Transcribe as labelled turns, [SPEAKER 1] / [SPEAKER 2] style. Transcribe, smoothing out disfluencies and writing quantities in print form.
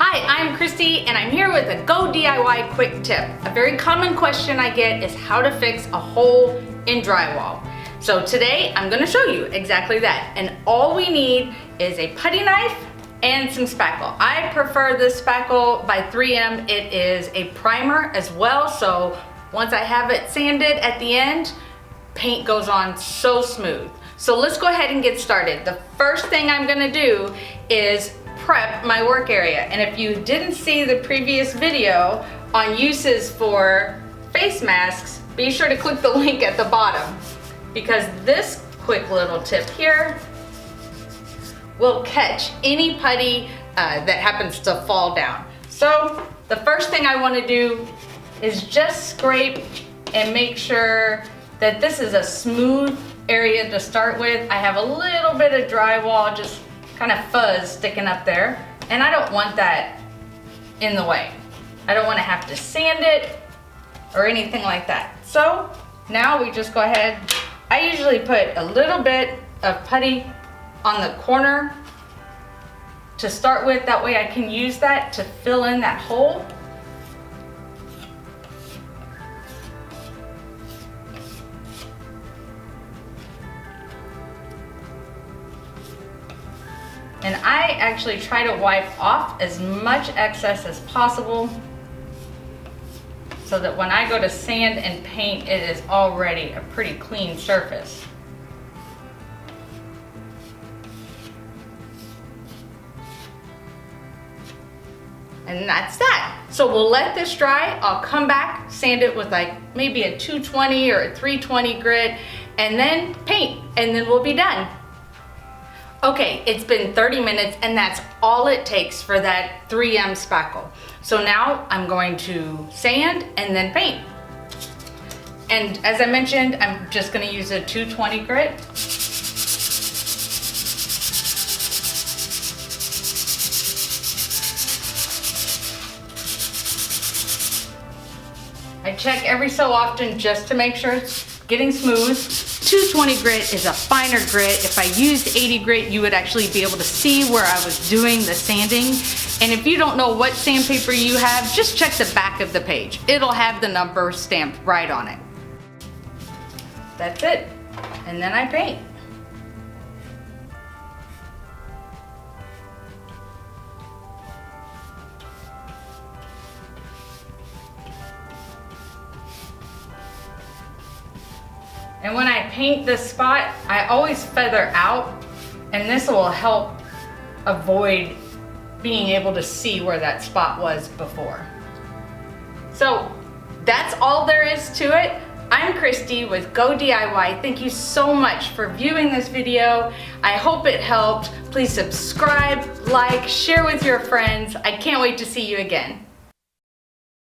[SPEAKER 1] Hi, I'm Christy and I'm here with a Go DIY quick tip. A very common question I get is how to fix a hole in drywall. So today I'm going to show you exactly that. And all we need is a putty knife and some spackle. I prefer this spackle by 3M. It is a primer as well, so once I have it sanded at the end, paint goes on so smooth. So let's go ahead and get started. The first thing I'm going to do is prep my work area. And if you didn't see the previous video on uses for face masks, be sure to click the link at the bottom, because this quick little tip here will catch any putty that happens to fall down. So the first thing I want to do is just scrape and make sure that this is a smooth area to start with. I have a little bit of drywall, just kind of fuzz sticking up there, and I don't want that in the way. I don't want to have to sand it or anything like that. So now we just go ahead. I usually put a little bit of putty on the corner to start with. That way I can use that to fill in that hole. And I actually try to wipe off as much excess as possible so that when I go to sand and paint, it is already a pretty clean surface. And that's that. So we'll let this dry. I'll come back, sand it with like maybe a 220 or a 320 grit, and then paint, and then we'll be done. Okay, it's been 30 minutes and that's all it takes for that 3M spackle. So now I'm going to sand and then paint. And as I mentioned, I'm just gonna use a 220 grit. I check every so often just to make sure it's getting smooth. 220 grit is a finer grit. If I used 80 grit, you would actually be able to see where I was doing the sanding. And if you don't know what sandpaper you have, just check the back of the page. It'll have the number stamped right on it. That's it. And then I paint. And when I paint this spot, I always feather out, and this will help avoid being able to see where that spot was before. So that's all there is to it. I'm Christy with Go DIY. Thank you so much for viewing this video. I hope it helped. Please subscribe, like, share with your friends. I can't wait to see you again.